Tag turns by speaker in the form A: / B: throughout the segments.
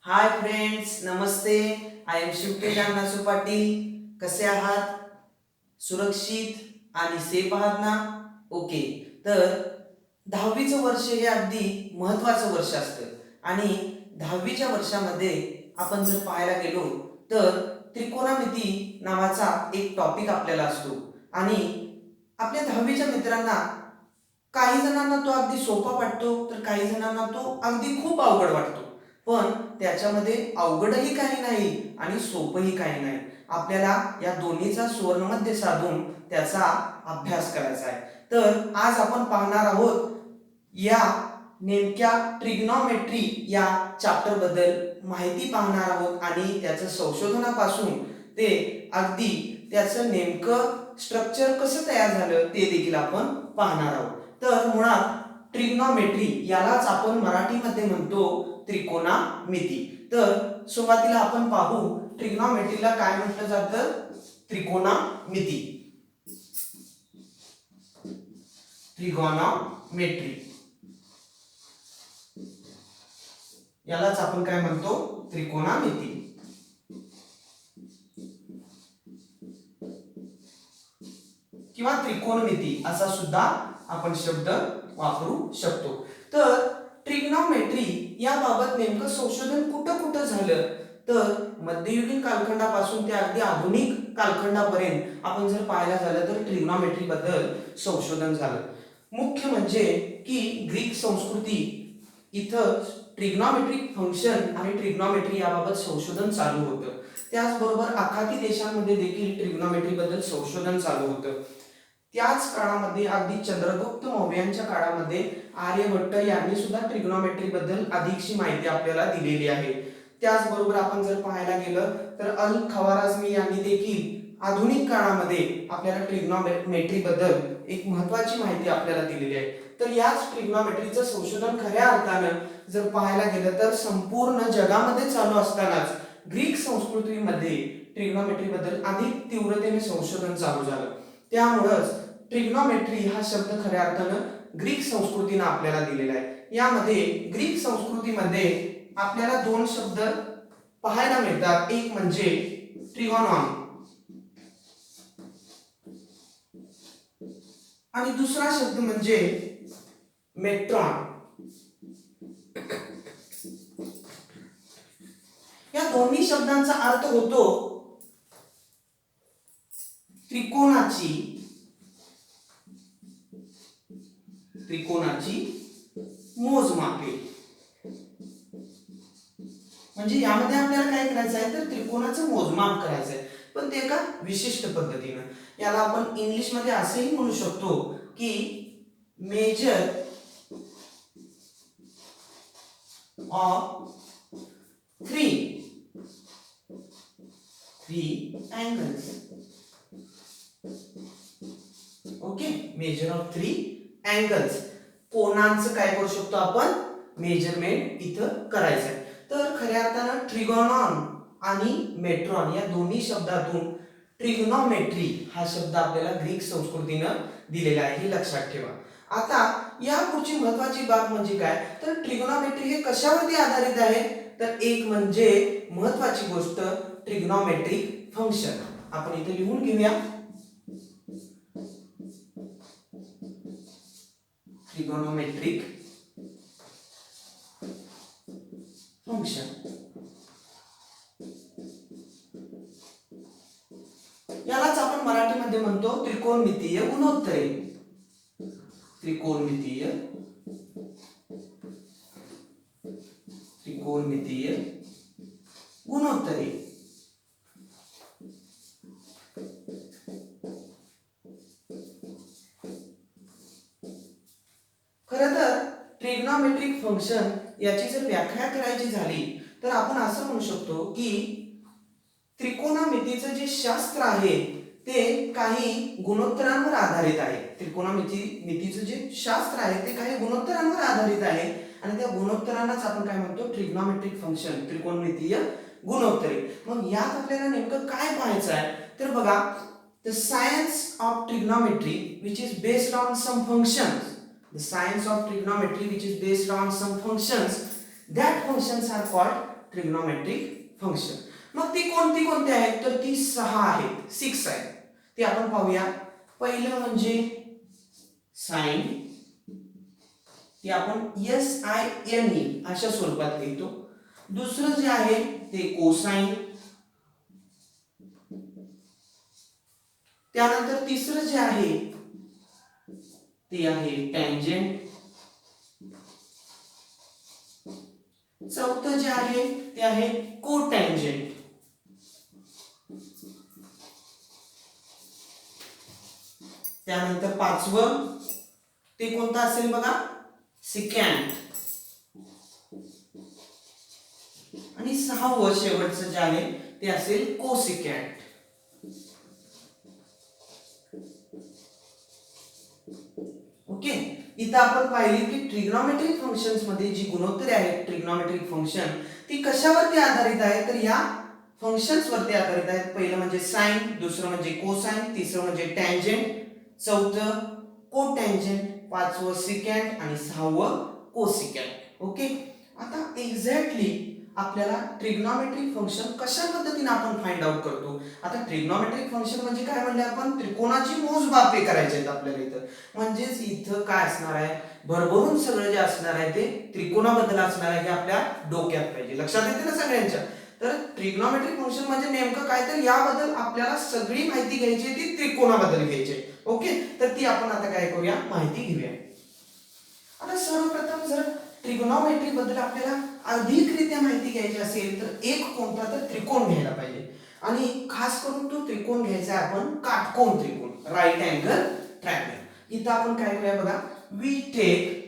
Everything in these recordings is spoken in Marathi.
A: हाय फ्रेंड्स, नमस्ते. I am Shivtej Annasu Patil. कसे आहात? सुरक्षित आणि सेफ आहात ना? ओके. तर 10वीचं वर्ष हे अगदी महत्त्वाचं वर्ष असतं आणि 10वीच्या वर्षामध्ये आपण जर पाहायला गेलो तर त्रिकोणमिती नावाचा एक टॉपिक आपल्याला असतो आणि आपल्या 10वीच्या मित्रांना काही जणांना तो अगदी सोपा वाटतो तर काही जणांना तो अगदी खूप अवघड वाटतो. पण त्याच्यामध्ये अवघडही काही नाही आणि सोपंही काही नाही. आपल्याला या दोन्हीचा सुवर्णमध्य साधून त्याचा अभ्यास करायचा आहे. तर आज आपण पाहणार आहोत या नेमक्या ट्रिग्नॉमेट्री या चॅप्टर बद्दल माहिती पाहणार आहोत आणि त्याचं संशोधनापासून ते अगदी त्याचं नेमकं स्ट्रक्चर कसं तयार झालं ते देखील आपण पाहणार आहोत. तर मुळात ट्रिग्नॉमेट्री यालाच आपण मराठीमध्ये म्हणतो त्रिकोणमिती. तर सुरुवातीला आपण पाहू ट्रिग्नॉमेट्रीला काय म्हटलं जातं. त्रिकोणमिती, ट्रिगोनोमेट्री यालाच आपण काय म्हणतो, त्रिकोणमिती. किंवा त्रिकोणमिती असा सुद्धा आपण शब्द वापरू शकतो. तर ट्रिग्नॉमेट्री याबाबत नेमकं संशोधन कुठं कुठं झालं तर मध्ययुगीन कालखंडापासून ते अगदी आधुनिक कालखंडापर्यंत आपण जर पाहायला झालं तर ट्रिग्नॉमेट्री बद्दल संशोधन झालं. मुख्य म्हणजे की ग्रीक संस्कृती इथं ट्रिग्नॉमेट्रिक फंक्शन आणि ट्रिग्नॉमेट्री याबाबत संशोधन चालू होतं. त्याचबरोबर आखाती देशांमध्ये देखील ट्रिग्नॉमेट्री बद्दल संशोधन चालू होतं. त्याच काळामध्ये अगदी चंद्रगुप्त मौर्यांच्या काळामध्ये आर्यभट्ट यांनी सुद्धा ट्रिग्नॉमेट्री बद्दल अधिकची माहिती आपल्याला दिलेली आहे. त्याचबरोबर आपण जर पाहायला गेलं तर अल खवाराझमी यांनी देखील आधुनिक काळामध्ये आपल्याला ट्रिग्नॉमेट्री बद्दल एक महत्वाची माहिती आपल्याला दिलेली आहे. तर याच ट्रिग्नॉमेट्रीचं संशोधन खऱ्या अर्थानं जर पाहायला गेलं तर संपूर्ण जगामध्ये चालू असतानाच ग्रीक संस्कृतीमध्ये ट्रिग्नॉमेट्री बद्दल अधिक तीव्रतेने संशोधन चालू झालं. त्यामुळंच ट्रिग्नॉमेट्री हा शब्द खऱ्या अर्थानं ग्रीक संस्कृतीने आपल्याला दिलेला आहे. यामध्ये ग्रीक संस्कृतीमध्ये आपल्याला दोन शब्द पाहायला मिळतात. एक म्हणजे ट्रिगोनॉन आणि दुसरा शब्द म्हणजे मेट्रॉन. या दोन्ही शब्दांचा अर्थ होतो त्रिकोणाची मोजमापे. म्हणजे यामध्ये आपल्याला काय करायचं आहे तर त्रिकोणाचं मोजमाप करायचं आहे, पण ते एका विशिष्ट पद्धतीनं. याला आपण इंग्लिश मध्ये असेही म्हणू शकतो की measure of three angles. Okay, measure of three angles, कोणांचं काय करू शकतो आपण, मेजरमेंट इथं करायचं आहे. तर खऱ्या अर्थानं ट्रिगोनॉन आणि मेट्रॉन या दोन्ही शब्दातून ट्रिग्नॉमेट्री हा शब्द आपल्याला ग्रीक संस्कृतीनं दिलेला आहे, हे लक्षात ठेवा. आता या पुढची महत्वाची बाब म्हणजे काय तर ट्रिग्नॉमेट्री हे कशावरती आधारित आहे तर एक म्हणजे महत्वाची गोष्ट ट्रिग्नॉमेट्रिक फंक्शन. आपण इथे लिहून घेऊया ट्रिगोनोमेट्रिक फंक्शन. यालाच आपण मराठीमध्ये म्हणतो त्रिकोणमितीय गुणोत्तरे. त्रिकोणमितीय गुणोत्तरे. खरं तर ट्रिग्नॉमेट्रिक फंक्शन याची जर व्याख्या करायची झाली तर आपण असं म्हणू शकतो की त्रिकोणमितीचं जे शास्त्र आहे ते काही गुणोत्तरांवर आधारित आहे. त्रिकोणमितीचं जे शास्त्र आहे ते काही गुणोत्तरांवर आधारित आहे आणि त्या गुणोत्तरांनाच आपण काय म्हणतो ट्रिग्नॉमेट्रिक फंक्शन, त्रिकोणमितीय गुणोत्तरे. मग यात आपल्याला नेमकं काय पाहायचं आहे तर बघा, the science of trigonometry which is based on some functions, the science of trigonometry which is based on some functions, that functions are called trigonometric function. मग ती कोणती कोणती आहेत तर ती 6 आहेत, 6 आहेत. ते आपण पाहूया. पहिलं म्हणजे साइन, ते आपण SINE अशा स्वरूपात लिहितो. दुसरं जे आहे ते कोसाइन. त्यानंतर तिसरं जे आहे ते आहे टँजंट. चौथं जे आहे ते आहे कोटँजंट. त्यानंतर पाचवं ते कोणतं असेल बघा, सिकॅन्ट. आणि सहावं शेवटचं जे आहे ते असेल कोसिकॅन्ट. ओके. इथं आपण पाहिली की ट्रिग्नोमेट्रिक फंक्शन्स मध्ये जी गुणोत्तरे आहेत ट्रिग्नोमेट्रिक फंक्शन ती कशावरती आधारित आहे तर या फंक्शन्स वरती आधारित आहेत. पहिलं म्हणजे साइन, दुसरं म्हणजे कोसाइन, तिसरं म्हणजे टँजंट, चौथं कोटँजंट, पाचवं सिकॅन्ट आणि सहावं कोसिकॅन्ट. ओके. आता एक्झॅक्टली आपल्याला ट्रिग्नोमेट्रिक फंक्शन कशा पद्धतीने आपण फाइंड आउट करतो. आता ट्रिग्नोमेट्रिक फंक्शन म्हणजे काय म्हणले आपण, त्रिकोणाची मोजमापे करायची आहेत आपल्याला इथं. म्हणजेच इथं काय असणार आहे, भरभरून सगळं जे असणार आहे ते त्रिकोणाबद्दल असणार आहे, हे आपल्या डोक्यात पाहिजे, लक्षात येते ना सगळ्यांच्या. तर ट्रिग्नोमेट्रिक फंक्शन म्हणजे नेमकं काय तर याबद्दल आपल्याला सगळी माहिती घ्यायची आहे, ती त्रिकोणाबद्दल घ्यायची आहे. ओके. तर ती आपण आता काय करूया, माहिती घेऊया. आता सर्वप्रथम जर ट्रिग्नोमेट्री बद्दल आपल्याला अधिकरित्या माहिती घ्यायची असेल तर एक कोणता तर त्रिकोण घ्यायला पाहिजे. आणि खास करून तो त्रिकोण घ्यायचा आपण काटकोन त्रिकोण, राईट अँगल ट्रायंगल. इथं आपण काय करूया बघा, we take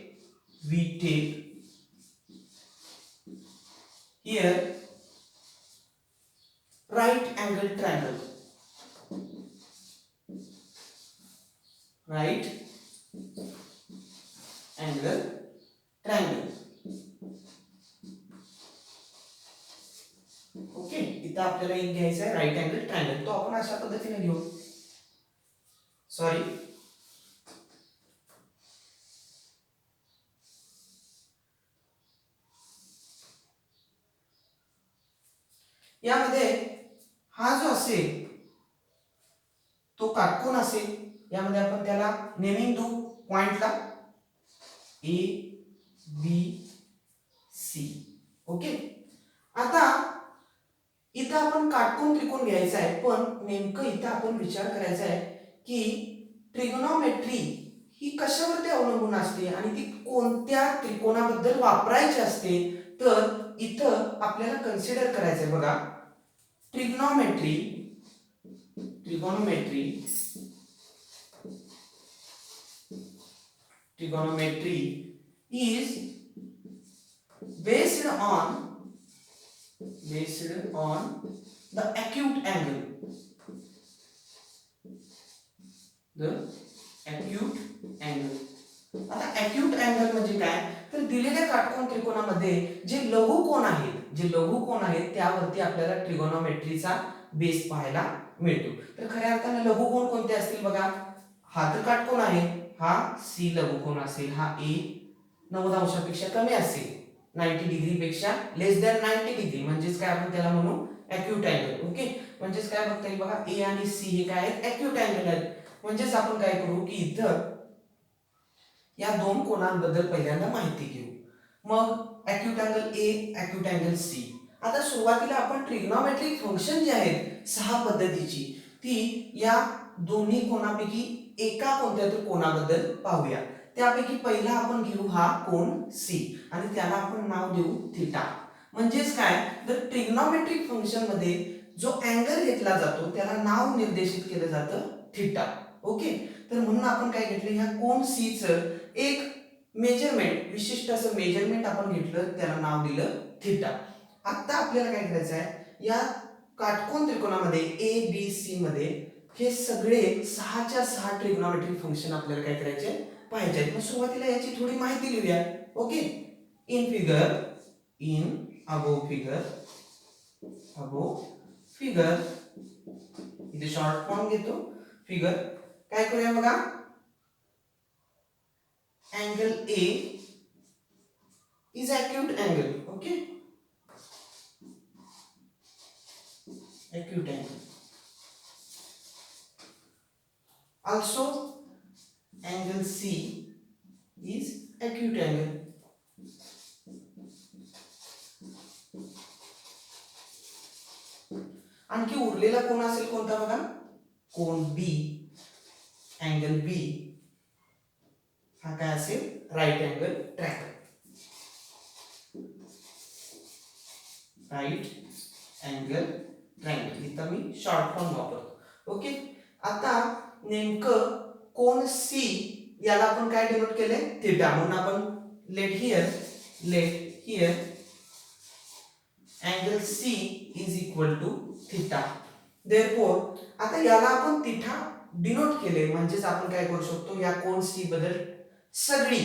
A: here right angle triangle, right angle triangle. Okay. इथं आपल्याला एक घ्यायचा आहे राईट अँगल ट्रायंगल, तो आपण अशा पद्धतीने घेऊ. सॉरी, यामध्ये हा जो असेल तो काटकोन असेल. यामध्ये आपण त्याला नेमिंग देऊ पॉइंटला A B C. ओके. आता इथं आपण काटकोन त्रिकोण घ्यायचा आहे, पण नेमकं इथं आपण विचार करायचा आहे की ट्रिग्नोमेट्री ही कशावरती अवलंबून असते आणि ती कोणत्या त्रिकोणाबद्दल वापरायची असते. तर इथं आपल्याला कन्सिडर करायचं आहे बघा, trigonometry is based on the acute angle. आता acute angle म्हणजे काय तर दिलेल्या काटकोन त्रिकोणामध्ये जे लघुकोन आहेत त्यावरती आपल्याला ट्रिगोनोमेट्रीचा बेस पाहायला मिळतो. तर खऱ्या अर्थाने लघुकोन कोणते असतील बघा, हा तर काटकोन आहे, हा C लघुकोन असेल, हा A 90 अंशापेक्षा कमी असेल, 90 डिग्री पेक्षा लेस दॅन 90 डिग्री, म्हणजेच काय आपण त्याला म्हणू अॅक्यूट अँगल. ओके. म्हणजेच काय बघता येईल बघा, A आणि C हे काय आहेत, अॅक्यूट अँगल आहेत. म्हणजेच आपण काय करू की इथं या दोन कोनांबद्दल पहिल्यांदा माहिती घेऊ, मग acute angle A, acute angle C. आता सुरुवातीला आपण ट्रिग्नोमेट्रिक फंक्शन जे आहेत 6 पद्धतीची ती या दोन्ही कोनापैकी एका कोणत्या तरी कोनाबद्दल पाहूया. त्यापैकी पहिला आपण घेऊ हा कोन C आणि त्याला आपण नाव देऊ थीटा. म्हणजेच काय तर ट्रिग्नोमेट्रिक फंक्शन मध्ये जो अँगल घेतला जातो त्याला नाव निर्देशित केलं जातं थीटा. ओके. तर म्हणून आपण काय घेतलं, ह्या कोन C चं एक मेजरमेंट, विशिष्ट असं मेजरमेंट आपण घेतलं, त्याला नाव दिलं थीटा. आता आपल्याला काय करायचं आहे, या काटकोन त्रिकोणामध्ये A B C मध्ये हे सगळे 6च्या 6 ट्रिग्नोमेट्रिक फंक्शन आपल्याला काय करायचे पाहिजे आहेत. मग सुरुवातीला याची थोडी माहिती लिहूया. ओके. अबोव फिगर इथे शॉर्ट फॉर्म घेतो फिगर. काय करूया बघा, angle A is acute angle. Okay. acute angle. Also angle C is acute angle. आणखी उरलेला कोण असेल कोणता बघा, कोन B, अँगल B हा काय असेल, right angle triangle. Right angle triangle इथं मी शॉर्ट फॉर्म वापरतो. ओके, आता नेमकं कोन C याला आपण काय डिनोट केले, थीटा, म्हणून आपण let here angle C is equal to theta. Therefore आता याला आपण थीटा डिनोट केले म्हणजेच आपण काय करू शकतो, या कोन C बद्दल सगळी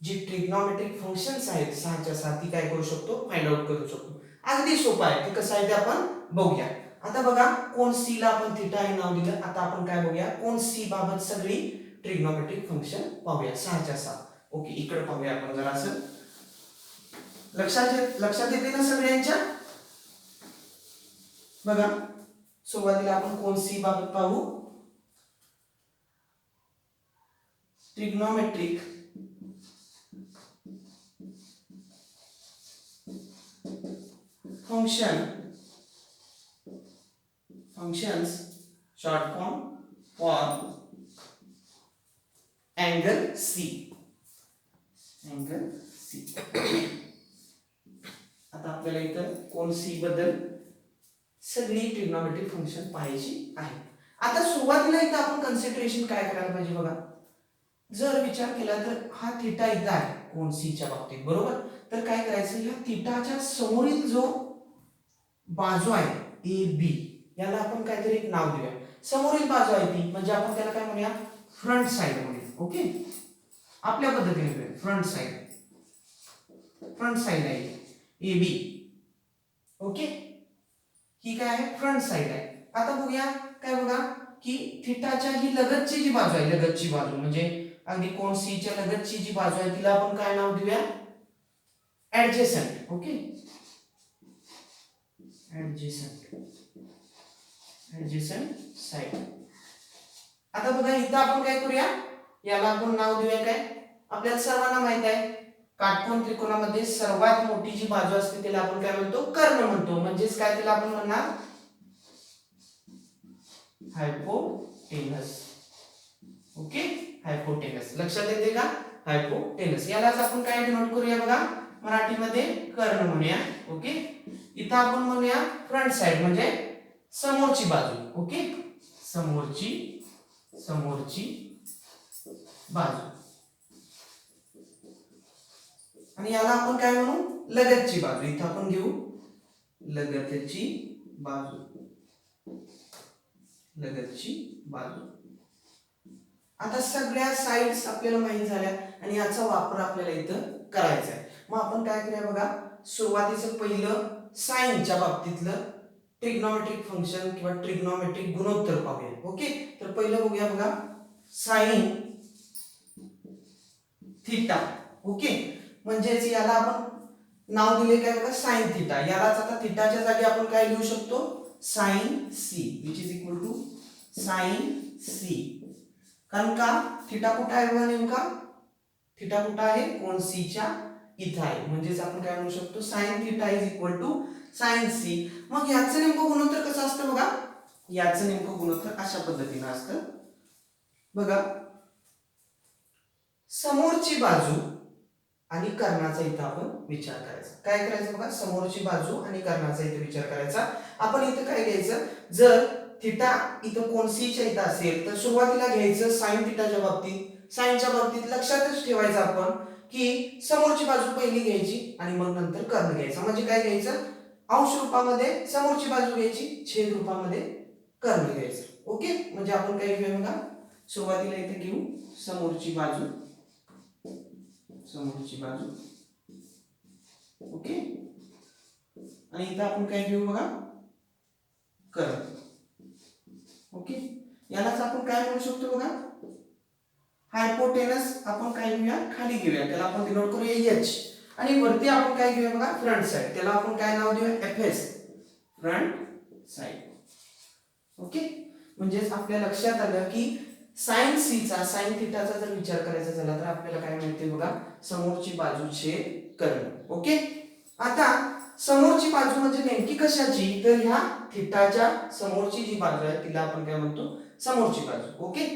A: जी ट्रिग्नोमेट्रिक फंक्शन्स आहेत 6च्या 6 ती काय करू शकतो, फाइंड आउट करू शकतो. अगदी सोपं आहे, ते कसं आहे ते आपण बघूया. आता बघा कोन C ला आपण थीटा हे नाव दिलं. आता आपण काय बघूया, कोन C बाबत सगळी ट्रिग्नोमेट्रिक फंक्शन पाहूया 6च्या 6. ओके, इकडे पाहूया आपण जरा असं. लक्षात येते ना सगळ्यांच्या? बघा सुरुवातीला आपण कोन C बाबत पाहू. Trigonometric functions short form for angle C. आता आपल्याला इथं कोन C बद्दल सगळी ट्रिग्नोमेट्रिक फंक्शन पाहायची आहे. आता सुरुवातीला इथं आपण कन्सिडरेशन काय करायला पाहिजे बघा, जर विचार केला तर हा थीटा इथं आहे कोन C च्या बाबतीत, बरोबर. तर काय करायचं, या थीटाच्या समोरील जो बाजू आहे ए बी याला आपण काहीतरी एक नाव देऊया. समोरील बाजू आहे ती म्हणजे आपण त्याला काय म्हणूया, फ्रंट साइड म्हणूया. ओके, आपल्या पद्धतीने करूया. फ्रंट साइड आहे ए बी. ओके, ही काय आहे, फ्रंट साइड आहे. आता बघूया काय बघा की थीटाच्या ही लगतची जी बाजू आहे, लगतची बाजू म्हणजे अगदी कोन C च्या लगतची जी बाजू आहे तिला आपण काय नाव देऊया, ऍडजेसंट. Okay, adjacent side. आता बघा इथं आपण काय करूया, याला आपण नाव देऊया काय, आपल्याला सर्वांना माहित आहे काटकोन त्रिकोणामध्ये सर्वात मोठी जी बाजू असते त्याला आपण काय म्हणतो, कर्ण म्हणतो. म्हणजेच काय, त्याला आपण म्हणणार हायपोटेनस. Okay, hypotenuse. लक्षात येते का, हायपोटेनस. यालाच आपण काय डिनोट करूया बघा, मराठीमध्ये कर्ण म्हणूया. ओके, इथं आपण म्हणूया फ्रंट साइड म्हणजे समोरची बाजू. ओके, समोरची बाजू. आणि याला आपण काय म्हणू, लगतची बाजू. इथं आपण घेऊ लगतची बाजू. आता सगळ्या साइड्स आपल्याला माहित झाल्या आणि याचा वापर आपल्याला इथं करायचा आहे. मग आपण काय करूया बघा, सुरुवातीचं पहिलं साइनच्या बाबतीतलं ट्रिग्नोमेट्रिक फंक्शन किंवा ट्रिग्नोमेट्रिक गुणोत्तर पाहूया. ओके, तर पहिलं बघूया बघा, साइन थीटा. ओके, म्हणजेच याला आपण नाव दिले काय बघा, साइन थीटा. यालाच आता थीटाच्या जागी आपण काय लिहू शकतो, sine C which is equal to sine C. कारण का थीटा कुठं आहे बघा, नेमका थीटा कुठं आहे, कोन C च्या इथं आहे. म्हणजेच आपण काय म्हणू शकतो, sine theta is equal to sine C. मग याचं नेमकं गुणोत्तर कसं असतं बघा, याचं नेमकं गुणोत्तर अशा पद्धतीने असतं बघा. समोरची बाजू आणि कर्णाचा इथं आपण विचार करायचा. काय करायचं बघा, समोरची बाजू आणि कर्णाचा इथं विचार करायचा. आपण इथं काय घ्यायचं, जर थीटा इथं कोन C च्या इथं असेल तर सुरुवातीला घ्यायचं साइन थीटाच्या बाबतीत, साइनच्या बाबतीत लक्षातच ठेवायचं आपण की समोरची बाजू पहिली घ्यायची आणि मग नंतर कर्ण घ्यायचा. म्हणजे काय घ्यायचं, अंश रूपामध्ये समोरची बाजू घ्यायची, छेद रूपामध्ये कर्ण घ्यायचं. ओके, म्हणजे आपण काय घेऊया बघा, सुरुवातीला इथे घेऊ समोरची बाजू. ओके, आणि इथं आपण काय घेऊ बघा, कर्ण. ओके, यालाच आपण काय म्हणू शकतो बघा, हायपोटेनस. आपण काय घेऊया, खाली घेऊया, त्याला आपण डिनोट करूया H. आणि वरती आपण काय घेऊया बघा, फ्रंट साइड. त्याला आपण काय नाव देऊया, FS, फ्रंट साइड. ओके, म्हणजेच आपल्या लक्षात आलं की साइन सीचा साइन थिटाचा जर विचार करायचा झाला तर आपल्याला काय मिळते बघा, समोरची बाजू छेद कर्ण. ओके, आता समोरची बाजू म्हणजे नेमकी कशाची, तर ह्या थिटाच्या समोरची जी बाजू आहे तिला आपण काय म्हणतो, समोरची बाजू. ओके,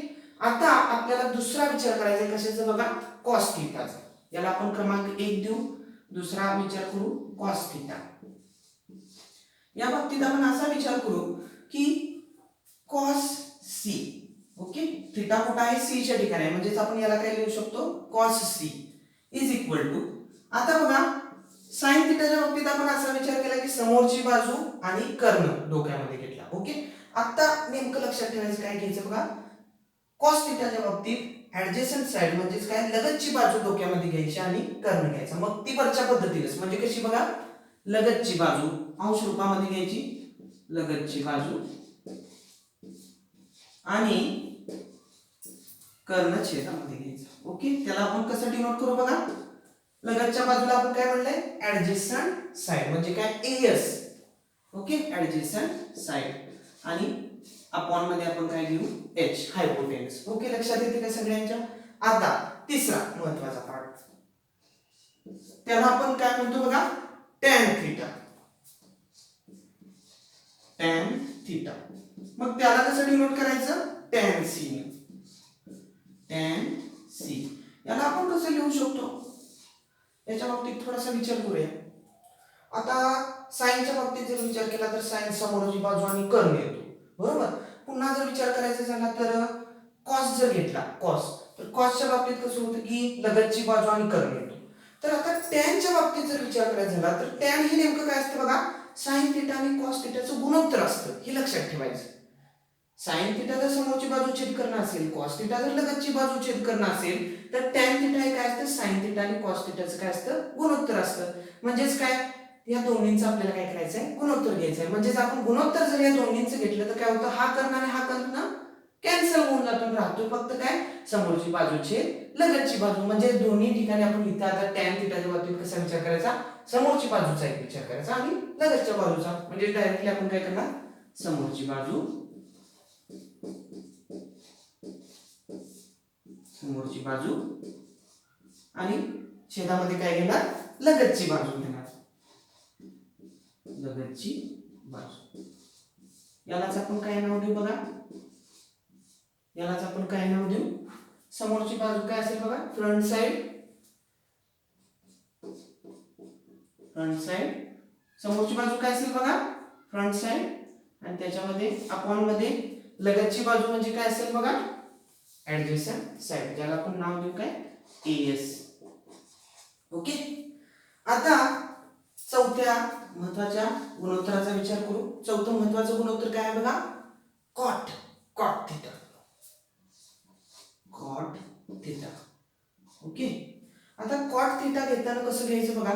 A: आता आपल्याला दुसरा विचार करायचा आहे कशाचा बघा, कॉस थिटाचा. याला आपण क्रमांक 1 देऊ. दुसरा विचार करू कॉस थिटा. या बाबतीत आपण असा विचार करू की कॉस सी. ओके, थिटा कुठं आहे, सी च्या ठिकाणी आहे, म्हणजेच आपण याला काय लिहू शकतो, cos C is equal to. आता बघा साइन थिटाच्या बाबतीत आपण असा विचार केला की समोरची बाजू आणि कर्ण डोक्यामध्ये घेतला. ओके, आता नेमकं लक्षात ठेवायचं काय घ्यायचं बघा, कॉस थिटाच्या बाबतीत ऍडजेसंट साइड म्हणजेच काय, लगतची बाजू डोक्यामध्ये घ्यायची आणि कर्ण घ्यायचा. मग ती वरच्या पद्धतीनेच, म्हणजे कशी बघा, लगतची बाजू अंश रूपामध्ये घ्यायची, लगतची बाजू आणि कर्ण छेदामध्ये घ्यायचा. ओके, त्याला आपण कसं डिनोट करू बघा, लगतच्या बाजूला आपण काय म्हणलंय, ऍडजेसंट साइड म्हणजे काय, एएस. ओके, ऍडजेसंट साइड आणि अपॉन मध्ये आपण काय घेऊ, एच, हायपोटेन्स. ओके, लक्षात येते का सगळ्यांच्या. आता तिसरा महत्वाचा पार्ट, त्याला आपण काय म्हणतो बघा, टॅन थिटा. टॅन थिटा, मग त्याला कसं डिनोट करायचं, टॅन सी. टॅन सी याला आपण कसं लिहू शकतो, याच्या बाबतीत थोडासा विचार करूया. आता साइनच्या बाबतीत जर विचार केला तर साइन समोरची बाजू आणि कर्ण येतो, बरोबर. पुन्हा जर विचार करायचा झाला तर कॉस जर घेतला, कॉस, तर कॉसच्या बाबतीत कसं होतं की लगतची बाजू आणि कर्ण येतो. तर आता टॅनच्या बाबतीत जर विचार करायचा झाला तर टॅन हे नेमकं काय असतं बघा, साइन थिटा आणि कॉस थिटाचं गुणोत्तर असतं, हे लक्षात ठेवायचं. साइन थिटा जर समोरची बाजू छेद कर्ण असेल, कॉस थिटा जर लगतची बाजू छेद कर्ण असेल, तर टॅन थिटा हे काय असतं, साइन थिटा आणि कॉस थिटाचं काय असतं, गुणोत्तर असतं. म्हणजेच काय, या दोन्हींचं आपल्याला काय करायचं आहे, गुणोत्तर घ्यायचं आहे. म्हणजेच आपण गुणोत्तर जर या दोन्हींचं घेतलं तर काय होतं, हा कर्ण आणि हा कर्ण कॅन्सल होऊन जातो, राहतो फक्त काय, समोरची बाजू छेद लगतची बाजू. म्हणजे दोन्ही ठिकाणी आपण इथं आता टॅन थिटाच्या बाबतीत कसा विचार करायचा, समोरची बाजूचा एक विचार करायचा आणि लगतच्या बाजूचा. म्हणजे डायरेक्टली आपण काय करणार, समोरची बाजू, समोरची बाजू आणि छेदामध्ये काय घेणार, लगतची बाजू घेणार, लगतची बाजू. यालाच आपण काय नाव देऊ बघा, यालाच आपण काय नाव देऊ, समोरची बाजू काय असेल बघा, फ्रंट साइड. फ्रंट साइड, समोरची बाजू काय असेल बघा, फ्रंट साइड. आणि त्याच्यामध्ये अपॉन मध्ये लगतची बाजू म्हणजे काय असेल बघा, ऍडजेसंट साइड, ज्याला आपण नाव देऊ काय, एएस. ओके, आता चौथ्या महत्वाच्या गुणोत्तराचा विचार करू. चौथं महत्वाचं गुणोत्तर काय आहे बघा, cot. Cot theta. Cot theta. Okay, आता कॉट थिटा घेताना कसं घ्यायचं बघा,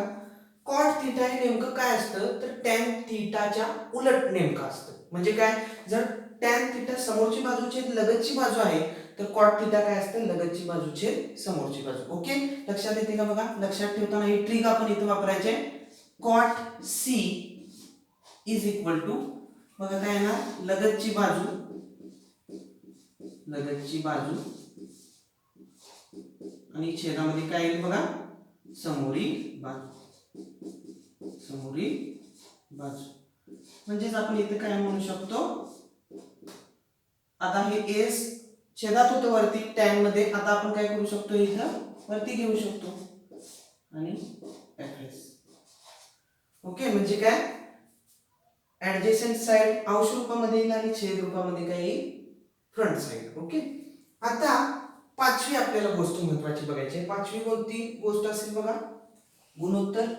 A: कॉट थिटा हे नेमकं काय असतं तर टॅन थिटाच्या उलट नेमकं असतं. म्हणजे काय, जर टॅन थिटा समोरची बाजू छेद लगतची बाजू आहे तर कॉट थिटा काय असतं, लगतची बाजू छेद समोरची बाजू. ओके, लक्षात येते का बघा. लक्षात ठेवताना ही ट्रिक आपण इथे वापरायचे, cot C is equal to बघा काय येणार, लगतची बाजू, लगतची बाजू आणि छेदामध्ये काय येईल बघा, समोरील बाजू, समोरील बाजू. म्हणजेच आपण इथे काय म्हणू शकतो, आता हे एस छेदात होतं वरती टॅन मध्ये, आता आपण काय करू शकतो, इथं वरती घेऊ शकतो आणि एफएस. ओके, म्हणजे काय, ऍडजेसंट साइड अंश रूपामध्ये येईल आणि छेद रूपामध्ये काय येईल, फ्रंट साइड. ओके, आता पाचवी आपल्याला गोष्ट महत्वाची बघायची आहे. पाचवी कोणती गोष्ट असेल बघा, गुणोत्तर.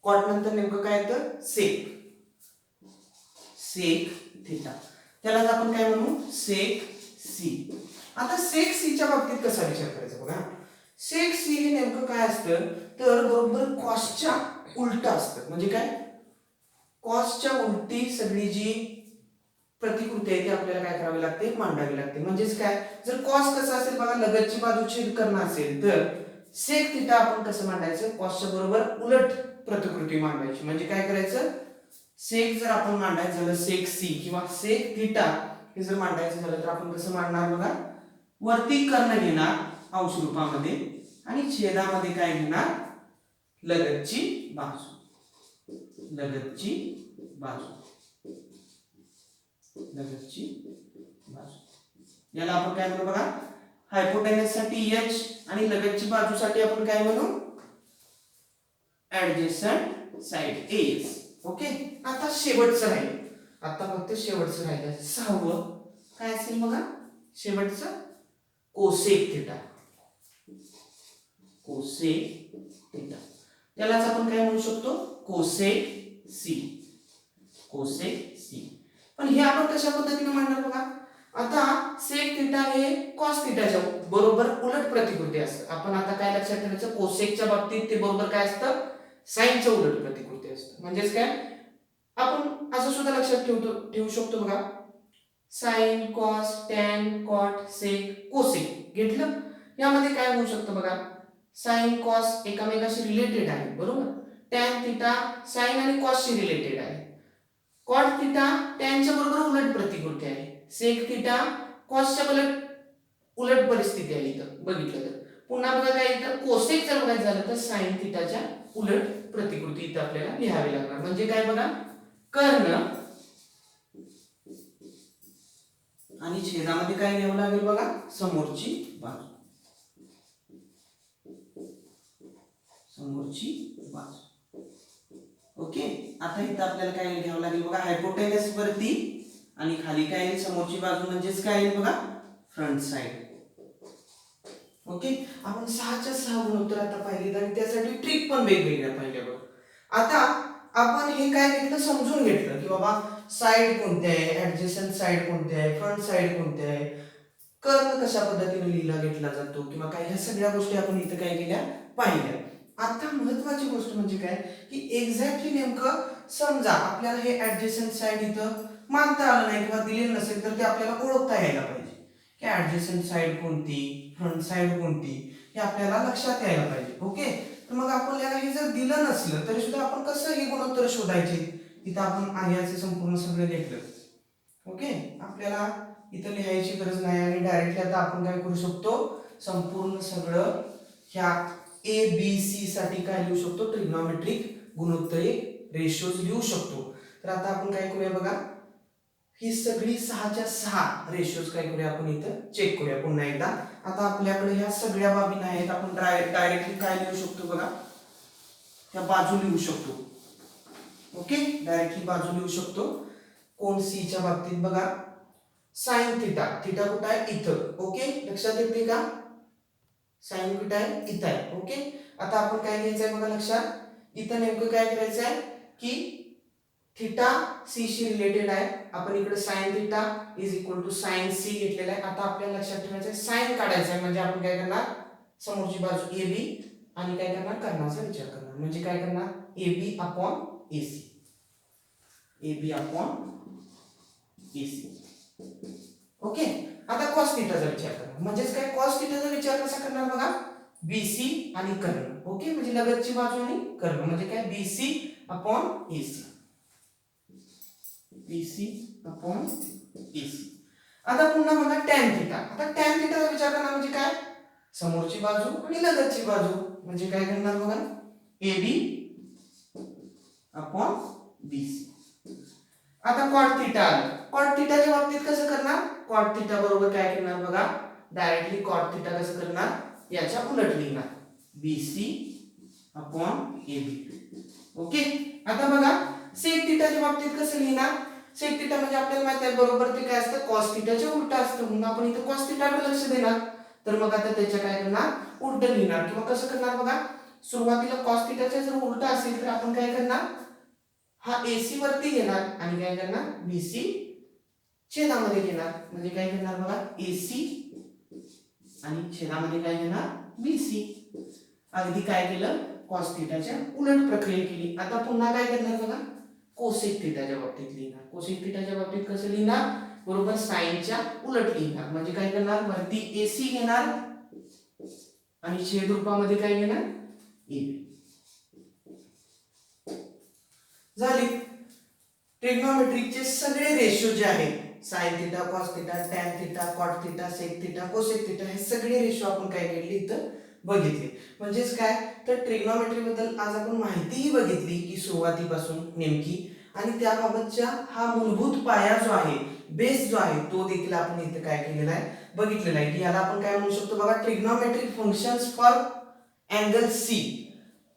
A: कॉट नंतर नेमकं काय येतं, सेक. सेक थिटा, त्यालाच आपण काय म्हणू, सेक सी. आता सेक सी च्या बाबतीत कसा विचार करायचा बघा, सेक सी हे नेमकं काय असतं तर बरोबर कॉसच्या उलट असतं. म्हणजे काय, कॉसच्या उलटी सगळी जी प्रतिकृती आहे ती आपल्याला काय करावी लागते, मांडावी लागते. म्हणजेच काय, जर कॉस कसं असेल बघा, लगतची बाजू छेद कर्ण असेल तर सेक थिटा आपण कसं मांडायचं, कॉसच्या बरोबर उलट प्रतिकृती मांडायची. म्हणजे काय करायचं, सेक जर आपण मांडायचं झालं सेक सी किंवा सेक थिटा हे जर मांडायचं झालं तर आपण कसं मांडणार बघा, वरती कर्ण घेणार अंश रूपामध्ये आणि छेदामध्ये काय घेणार, लगतची बाजू, लगतची बाजू, लगतची बाजू। याला आपण काय म्हणू बघा, हायपोटेनस साठी एच आणि लगतची बाजूसाठी आपण काय म्हणू, ऍडजेसंट साइड एस। ओके, आता शेवटचं राहील, आता फक्त शेवटचं राहिलं सहावं, काय असेल बघा शेवटचं, कोसेक थिटा, कोसेक थिटा, त्यालाच आपण काय म्हणू शकतो, कोसेक सी, कोसेक सी। पण हे आपण कशा पद्धतीने मांडणार बघा, आता सेक थिटा हे कॉस थिटाच्या बरोबर उलट प्रतिकृती असतं। आपण आता काय लक्षात ठेवायचं, कोसेकच्या बाबतीत ते बरोबर काय असतं, साइनच्या उलट प्रतिकृती असतं। म्हणजेच काय, आपण असं सुद्धा लक्षात ठेवू शकतो बघा, sine cos tan cot sec cosec घेतलं, यामध्ये काय होऊ शकतं बघा, साइन कॉस एकमेकांशी रिलेटेड आहे बरोबर, टॅन थिटा साइन आणि कॉसशी रिलेटेड आहे, कॉट थिटा टॅनच्या बरोबर उलट प्रतिकृती आहे, सेक थिटा कॉसच्या उलट परिस्थिती आहे इथं बघितलं तर। पुन्हा बघा काय इथं कोसेक जर बघायचं झालं तर साइन थिटाच्या उलट प्रतिकृती इथं आपल्याला लिहावी लागणार। म्हणजे काय बघा, कर्ण आणि छेदामध्ये काय घ्यावं लागेल बघा, समोरची बाजू, समोरची बाजू। ओके, आता इथं आपल्याला काय घ्यावं लागेल बघा, हायपोटेनस वरती आणि खाली काय येईल, समोरची बाजू म्हणजेच काय येईल बघा, फ्रंट साइड। ओके, आपण 6च्या 6 गुणोत्तर आता पाहिले आणि त्यासाठी ट्रिक पण वेगवेगळ्या पाहिल्या बघा। आता आपण हे काय घेतलं, समजून घेतलं की बाबा साइड कोणते आहे, ऍडजेसंट साइड कोणते आहे, फ्रंट साइड कोणते आहे, कर्ण कशा पद्धतीने लिहिला घेतला जातो किंवा काय, ह्या सगळ्या गोष्टी आपण इथं काय केल्या पाहिल्या। आता महत्त्वाची गोष्ट म्हणजे काय की एक्झॅक्टली नेमकं समजा आपल्याला हे ऍडजेसंट साइड इथं मानता आलं नाही किंवा दिलेलं नसेल तर ते आपल्याला ओळखता यायला पाहिजे की ऍडजेसंट साइड कोणती, फ्रंट साइड कोणती, हे आपल्याला लक्षात यायला पाहिजे। ओके, तर मग आपल्याला हे जर दिलं नसलं तरी सुद्धा आपण कसं हे गुणोत्तर शोधायचे, इथं आपण आयाचे संपूर्ण सगळं घेतलं। ओके, आपल्याला इथं लिहायची गरज नाही आणि डायरेक्टली आता आपण काय करू शकतो, संपूर्ण सगळं ह्या ए बी सी साठी काय लिहू शकतो, ट्रिग्नोमेट्रिक गुणोत्तरे रेशोज लिहू शकतो। तर आता आपण काय करूया बघा, ही सगळी 6च्या 6 रेशोज काय करूया आपण इथं चेक करूया पुन्हा एकदा। आता आपल्याकडे ह्या सगळ्या बाबी नाहीत, आपण डायरेक्टली काय लिहू शकतो बघा, त्या बाजू लिहू शकतो। ओके, डायरेक्टली बाजू लिहू शकतो। कोण सी च्या बाबतीत बघा, साइन थिटा, थिटा कुठं आहे इथं, ओके लक्षात येते का, साइन थिटा आहे इथं आहे। ओके, आता आपण काय घ्यायचं आहे बघा लक्षात, इथं नेमकं काय करायचं आहे की थिटा सी शी रिलेटेड आहे, आपण इकडे sine theta is equal to sine C घेतलेला आहे। आता आपल्याला लक्षात ठेवायचं आहे साइन काढायचं आहे, म्हणजे आपण काय करणार, समोरची बाजू ए बी आणि काय करणार, कर्णाचा विचार करणार, म्हणजे काय करणार, A B upon A C, A B upon A C. Okay, आता कॉस थिटाचा विचार करणार, म्हणजेच काय, कॉस थिटाचा विचार कसा करणार बघा, बी सी आणि कर्ण। ओके, म्हणजे लगतची बाजू आणि कर्ण, म्हणजे काय, बी C upon A C, B C upon A C. आता पुन्हा बघा टॅन थिटा, आता टॅन थिटाचा विचार करणार म्हणजे काय, समोरची बाजू आणि लगतची बाजू, म्हणजे काय करणार बघा, A B upon B C. आता कॉट थिटा आलं, कॉट थिटाच्या बाबतीत कसं करणार, कॉट थिटा बरोबर काय करणार बघा, डायरेक्टली कॉट थिटा कसं करणार, याच्या उलट लिहिणार, B C upon A B. Okay, आता बघा सेक थिटाच्या बाबतीत कसं लिहिणार, सेक थिटा म्हणजे आपल्याला माहिती आहे बरोबर ते काय असतं, कॉस थिटाच्या उलट असतं, म्हणून आपण इथे कॉस थिटाकडे लक्ष देणार। तर मग आता त्याच्या काय करणार, उलट लिहिणार किंवा कसं करणार बघा, सुरुवातीला कॉस थिटाच्या जर उलट असेल तर आपण काय करणार, हा एसी वरती घेणार आणि काय करणार, बीसी छेदामध्ये घेणार, म्हणजे काय करणार बघा, एसी आणि छेदामध्ये काय घेणार, बीसी। अगदी काय केलं, कॉस थिटाच्या उलट प्रक्रिया केली। आता पुन्हा काय करणार बघा, कोसेक थिटाच्या बाबतीत लिहिणार, कोसेक थिटाच्या बाबतीत कसं लिहिणार, बरोबर साइनच्या उलट लिहिणार, म्हणजे काय करणार, वरती एसी घेणार आणि छेद रूपामध्ये काय घेणार, ए बी। झाली, ट्रिग्नोमेट्रिकचे सगळे रेशो जे आहेत sine theta, cos theta, tan theta, cot theta, sec theta, cosec theta हे सगळे रेशो आपण काय केले इथं बघितले. म्हणजेच काय तर ट्रिग्नोमेट्री बद्दल आज आपण माहितीही बघितली की सुरुवातीपासून नेमकी, आणि त्याबाबतच्या हा मूलभूत पाया जो आहे, बेस जो आहे तो देखील आपण इथे काय केलेला आहे बघितलेला आहे की याला आपण काय म्हणू शकतो बघा, trigonometric functions for angle C.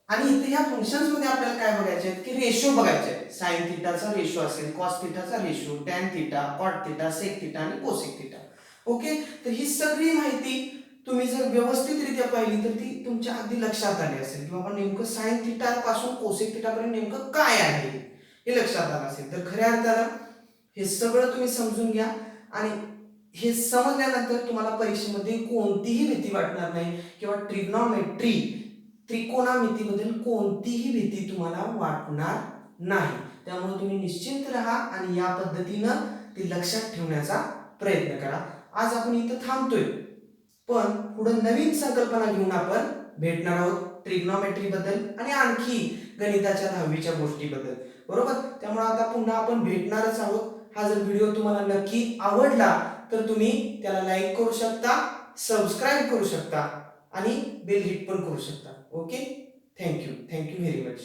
A: आणि इथे ह्या फंक्शन्स मध्ये आपल्याला काय बघायचे आहेत की रेशो बघायचे आहेत. साइन थिटाचा रेशो असेल, कॉस थिटाचा ratio, tan theta, cot theta, sec theta आणि कोसेक थिटा. ओके, तर ही सगळी माहिती तुम्ही जर व्यवस्थितरित्या पाहिली तर ती तुमच्या अगदी लक्षात आली असेल की बाबा नेमकं साइन थिटा पासून कोसेक थिटा पर्यंत नेमकं काय आहे हे लक्षात आलं असेल. तर खऱ्या अर्थानं हे सगळं तुम्ही समजून घ्या, आणि हे समजल्यानंतर तुम्हाला परीक्षेमध्ये कोणतीही भीती वाटणार नाही किंवा ट्रिग्नोमेट्री त्रिकोणमितीबद्दल कोणतीही भीती तुम्हाला वाटणार नाही. त्यामुळे तुम्ही निश्चिंत राहा आणि या पद्धतीनं ती लक्षात ठेवण्याचा प्रयत्न करा. आज आपण इथं थांबतोय, पण पुढे नवीन संकल्पना घेऊन आपण भेटणार आहोत ट्रिग्नोमेट्री बद्दल आणि आणखी गणिताच्या 10वीच्या गोष्टीबद्दल. बरोबर, त्यामुळे आता पुन्हा आपण भेटणारच आहोत. हा जर व्हिडिओ तुम्हाला नक्की आवडला तर तुम्ही त्याला लाईक करू शकता, सबस्क्राईब करू शकता आणि बेल हिट पण करू शकता. Okay, thank you very much.